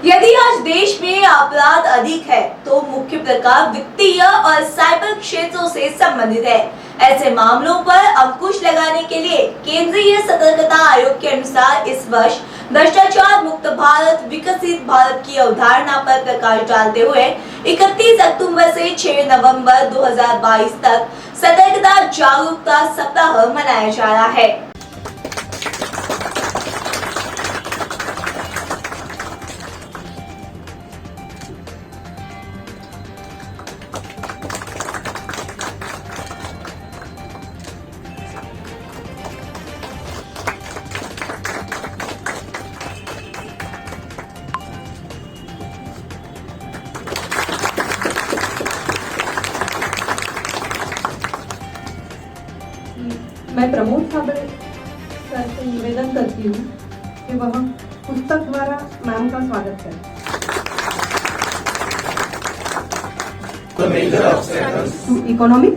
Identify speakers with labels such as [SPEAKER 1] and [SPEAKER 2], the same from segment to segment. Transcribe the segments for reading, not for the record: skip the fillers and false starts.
[SPEAKER 1] यदि आज देश में अपराध अधिक है तो मुख्य प्रकार वित्तीय और साइबर क्षेत्रों से संबंधित है। ऐसे मामलों पर अंकुश लगाने के लिए केंद्रीय सतर्कता आयोग के अनुसार इस वर्ष भ्रष्टाचार मुक्त भारत विकसित भारत की अवधारणा पर प्रकाश डालते हुए 31 अक्टूबर से 6 नवंबर 2022 तक सतर्कता जागरूकता सप्ताह मनाया जा रहा है।
[SPEAKER 2] मैं प्रमोद साबळे सर से निवेदन करती हूँ कि वह पुस्तक द्वारा मैम का स्वागत करें। To economic,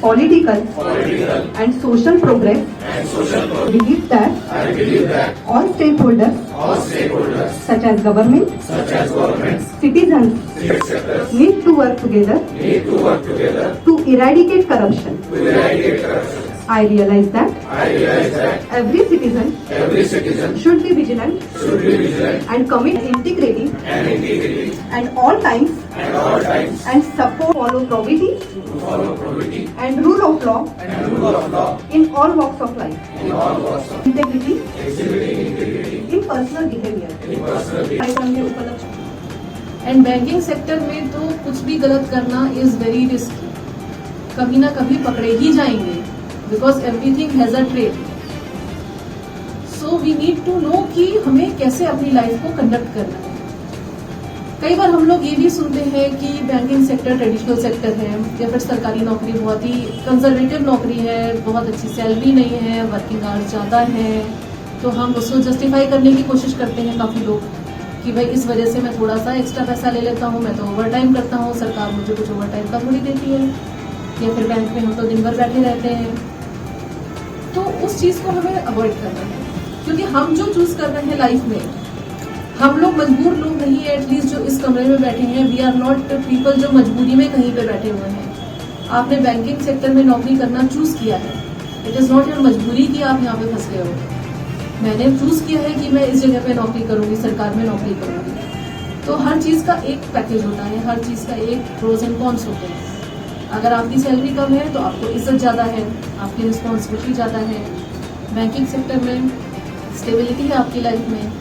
[SPEAKER 2] political, and social progress, I believe that all stakeholders, such as government, citizens, need to work together to eradicate corruption. I realize that every citizen should be vigilant and commit integrity and all times and support follow probity and rule of law in all walks of life. Integrity in personal behavior.
[SPEAKER 3] And banking sector में तो कुछ भी गलत करना is very risky, कभी ना कभी पकड़े ही जाएंगे because everything has a trade. So we need to know कि हमें कैसे अपनी लाइफ को कंडक्ट करना है। कई बार हम लोग ये भी सुनते हैं कि बैंकिंग सेक्टर ट्रेडिशनल सेक्टर है या फिर सरकारी नौकरी बहुत ही कंजर्वेटिव नौकरी है, बहुत अच्छी सैलरी नहीं है, वर्किंग आवर्स ज़्यादा है, तो हम उसको जस्टिफाई करने की कोशिश करते हैं काफ़ी लोग कि भाई इस वजह से मैं थोड़ा सा एक्स्ट्रा पैसा ले लेता हूँ, मैं तो ओवर टाइम करता हूँ, सरकार मुझे कुछ ओवर टाइम का थोड़ी देती है, या फिर बैंक में हम तो दिन भर बैठे रहते हैं। तो उस चीज़ को हमें अवॉइड करना है, क्योंकि हम जो चूज कर रहे हैं लाइफ में, हम लोग मजबूर लोग नहीं है। एटलीस्ट जो इस कमरे में बैठे हैं, वी आर नॉट पीपल जो मजबूरी में कहीं पे बैठे हुए हैं। आपने बैंकिंग सेक्टर में नौकरी करना चूज किया है, इट इज़ नॉट योर मजबूरी कि आप यहाँ पे फंस गए हो। मैंने चूज किया है कि मैं इस जगह पे नौकरी करूंगी, सरकार में नौकरी करूंगी। तो हर चीज़ का एक पैकेज होता है, हर चीज़ का एक प्रोज एंड कॉन्स होते हैं। अगर आपकी सैलरी कम है तो आपको इज्जत ज़्यादा है, आपकी रिस्पॉन्सिबिलिटी ज़्यादा है। बैंकिंग सेक्टर में स्टेबिलिटी है आपकी लाइफ में,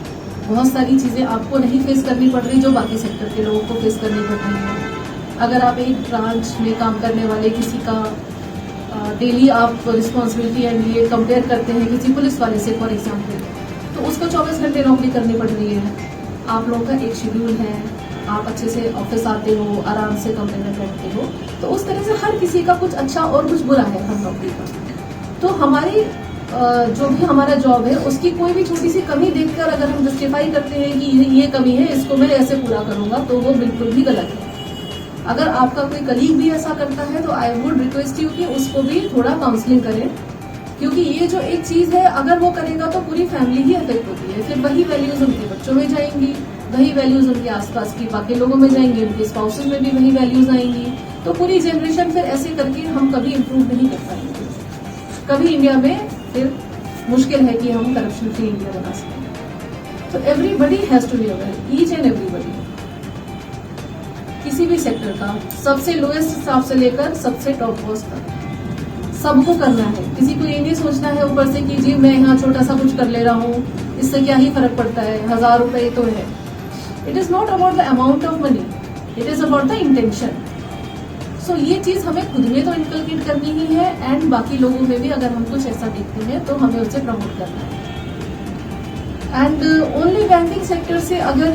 [SPEAKER 3] बहुत सारी चीज़ें आपको नहीं फेस करनी पड़ रही जो बाकी सेक्टर के लोगों को फेस करनी पड़ रही है। अगर आप एक ब्रांच में काम करने वाले किसी का डेली आप रिस्पॉन्सिबिलिटी एंड ये कंपेयर करते हैं किसी पुलिस वाले से फॉर एग्जाम्पल, तो उसको 24 घंटे नौकरी करनी पड़ रही है। आप लोगों का एक शेड्यूल है, आप अच्छे से ऑफिस आते हो, आराम से कमरे में बैठते हो, तो उस तरह से हर किसी का कुछ अच्छा और कुछ बुरा है हर नौकरी का। तो हमारी जो भी हमारा जॉब है उसकी कोई भी छोटी सी कमी देखकर अगर हम जस्टिफाई करते हैं कि ये कमी है, इसको मैं ऐसे पूरा करूंगा, तो वो बिल्कुल भी गलत है। अगर आपका कोई कलीग भी ऐसा करता है तो आई वुड रिक्वेस्ट यू कि उसको भी थोड़ा काउंसलिंग करें, क्योंकि ये जो एक चीज है अगर वो करेगा तो पूरी फैमिली ही अफेक्ट होती है। फिर वही वैल्यूज उनके बच्चों में जाएंगी, वही वैल्यूज उनके आसपास की बाकी लोगों में जाएंगी, उनके स्पाउसेस में भी वही वैल्यूज आएंगी। तो पूरी जनरेशन फिर ऐसे करके हम कभी इम्प्रूव नहीं कर पाएंगे। कभी इंडिया में फिर मुश्किल है कि हम करप्शन फ्री इंडिया बना सकें। तो everybody has to be aware, each and everybody, किसी भी सेक्टर का, सबसे लोएस्ट स्टाफ से लेकर सबसे टॉप पोस्ट तक सबको करना है। किसी को ये नहीं सोचना है ऊपर से कि जी मैं यहाँ छोटा सा कुछ कर ले रहा हूँ, इससे क्या ही फर्क पड़ता है, 1000 रुपए तो है। It is not about the amount of money, it is about the intention. So ये चीज हमें खुद में तो इनकलकेट करनी ही है, एंड बाकी लोगों में भी अगर हम कुछ ऐसा देखते हैं तो हमें उसे प्रमोट करना है। एंड ओनली बैंकिंग सेक्टर से अगर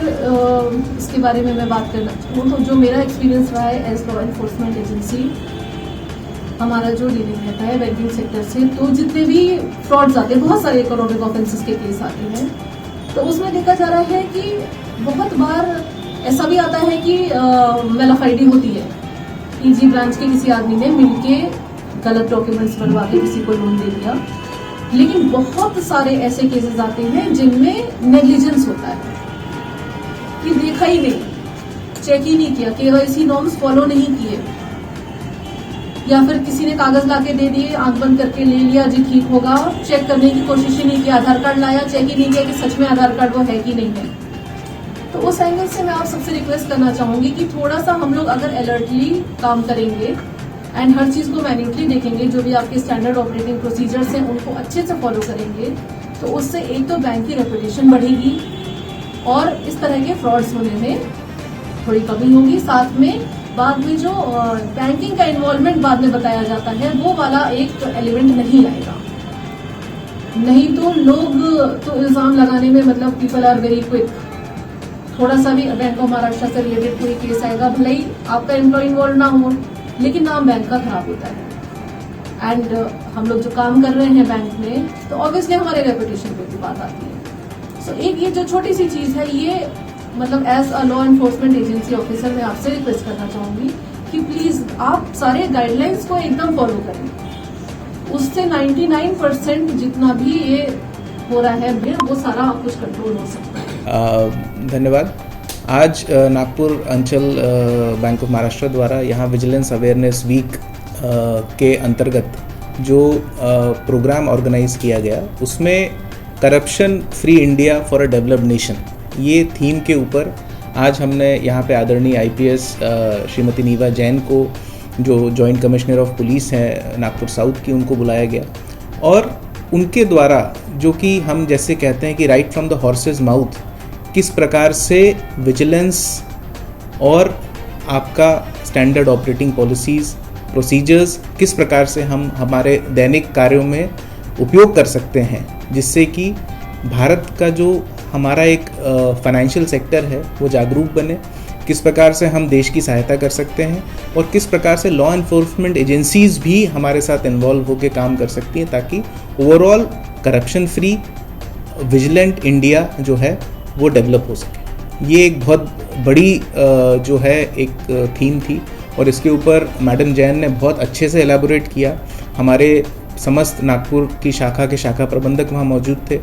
[SPEAKER 3] इसके बारे में मैं बात करना चाहूँ तो जो मेरा एक्सपीरियंस रहा है एज लॉ एनफोर्समेंट एजेंसी, हमारा जो डीलिंग रहता है बैंकिंग सेक्टर से, तो जितने भी फ्रॉड्स आते हैं, बहुत सारे इकोनॉमिक ऑफेंसेस के केस आते हैं, तो उसमें देखा जा रहा है कि बहुत बार ऐसा भी आता है कि मेलाफाइडी होती है, ईजी ब्रांच के किसी आदमी ने मिलके गलत डॉक्यूमेंट्स बनवा के किसी को लोन दे दिया। लेकिन बहुत सारे ऐसे केसेस आते हैं जिनमें नेग्लिजेंस होता है, देखा ही नहीं, चेक ही नहीं किया, KYC नॉर्म्स फॉलो नहीं किए, या फिर किसी ने कागज लाके दे दिए, आंख बंद करके ले लिया, जी ठीक होगा, चेक करने की कोशिश ही नहीं की, आधार कार्ड लाया, चेक ही नहीं किया कि सच में आधार कार्ड वो है कि नहीं है। तो उस एंगल से मैं आप सबसे रिक्वेस्ट करना चाहूंगी कि थोड़ा सा हम लोग अगर अलर्टली काम करेंगे एंड हर चीज को मैन्युअली देखेंगे, जो भी आपके स्टैंडर्ड ऑपरेटिंग प्रोसीजर्स हैं उनको अच्छे से फॉलो करेंगे, तो उससे एक तो बैंक की रेपुटेशन बढ़ेगी और इस तरह के फ्रॉड्स होने में थोड़ी कमी होगी। साथ में बाद में जो बैंकिंग का इन्वॉल्वमेंट बाद में बताया जाता है वो वाला एक एलिमेंट नहीं आएगा। नहीं तो लोग तो इल्जाम लगाने में मतलब पीपल आर वेरी क्विक, थोड़ा सा भी बैंक ऑफ महाराष्ट्र से रिलेटेड कोई केस आएगा, भले ही आपका एम्प्लॉय इन्वॉल्व ना हो, लेकिन नाम बैंक का खराब होता है। एंड हम लोग जो काम कर रहे हैं बैंक में, तो ऑब्वियसली हमारे रेपुटेशन पे भी बात आती है। सो एक ये जो छोटी सी चीज है, ये मतलब as a law enforcement agency officer मैं आपसे रिक्वेस्ट करना चाहूंगी कि प्लीज आप सारे गाइडलाइंस को एकदम फॉलो करें, उससे 99% जितना भी ये हो रहा है वो सारा कुछ कंट्रोल हो सकता है।
[SPEAKER 4] धन्यवाद। आज नागपुर अंचल बैंक ऑफ महाराष्ट्र द्वारा यहाँ विजिलेंस अवेयरनेस वीक के अंतर्गत जो प्रोग्राम ऑर्गेनाइज किया गया, उसमें corruption free India for a developed nation, ये थीम के ऊपर आज हमने यहाँ पे आदरणीय IPS श्रीमती नीवा जैन को, जो जॉइंट कमिश्नर ऑफ पुलिस हैं नागपुर साउथ की, उनको बुलाया गया और उनके द्वारा जो कि हम जैसे कहते हैं कि right from the horses mouth, किस प्रकार से विजिलेंस और आपका स्टैंडर्ड ऑपरेटिंग पॉलिसीज़ प्रोसीजर्स किस प्रकार से हम हमारे दैनिक कार्यों में उपयोग कर सकते हैं, जिससे कि भारत का जो हमारा एक फाइनेंशियल सेक्टर है वो जागरूक बने, किस प्रकार से हम देश की सहायता कर सकते हैं और किस प्रकार से लॉ एनफोर्समेंट एजेंसीज़ भी हमारे साथ इन्वॉल्व होकर काम कर सकती हैं, ताकि overall corruption free vigilant India जो है वो डेवलप हो सके। ये एक बहुत बड़ी जो है एक थीम थी और इसके ऊपर मैडम जैन ने बहुत अच्छे से एलैबोरेट किया। हमारे समस्त नागपुर की शाखा के शाखा प्रबंधक वहाँ मौजूद थे।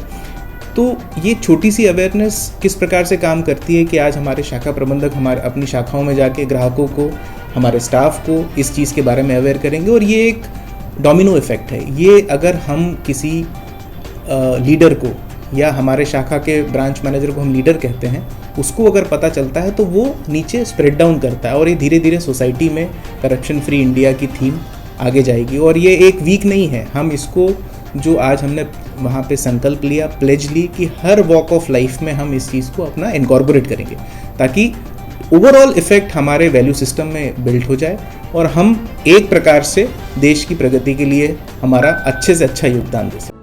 [SPEAKER 4] तो ये छोटी सी अवेयरनेस किस प्रकार से काम करती है कि आज हमारे शाखा प्रबंधक हमारे अपनी शाखाओं में जाके ग्राहकों को, हमारे स्टाफ को इस चीज़ के बारे में अवेयर करेंगे और ये एक डोमिनो इफ़ेक्ट है। ये अगर हम किसी लीडर को या हमारे शाखा के ब्रांच मैनेजर को हम लीडर कहते हैं, उसको अगर पता चलता है तो वो नीचे स्प्रेड डाउन करता है और ये धीरे धीरे सोसाइटी में करप्शन फ्री इंडिया की थीम आगे जाएगी। और ये एक वीक नहीं है, हम इसको जो आज हमने वहाँ पे संकल्प लिया, प्लेज ली कि हर वॉक ऑफ लाइफ में हम इस चीज़ को अपना इनकॉर्पोरेट करेंगे, ताकि ओवरऑल इफेक्ट हमारे वैल्यू सिस्टम में बिल्ड हो जाए और हम एक प्रकार से देश की प्रगति के लिए हमारा अच्छे से अच्छा योगदान दे सकें।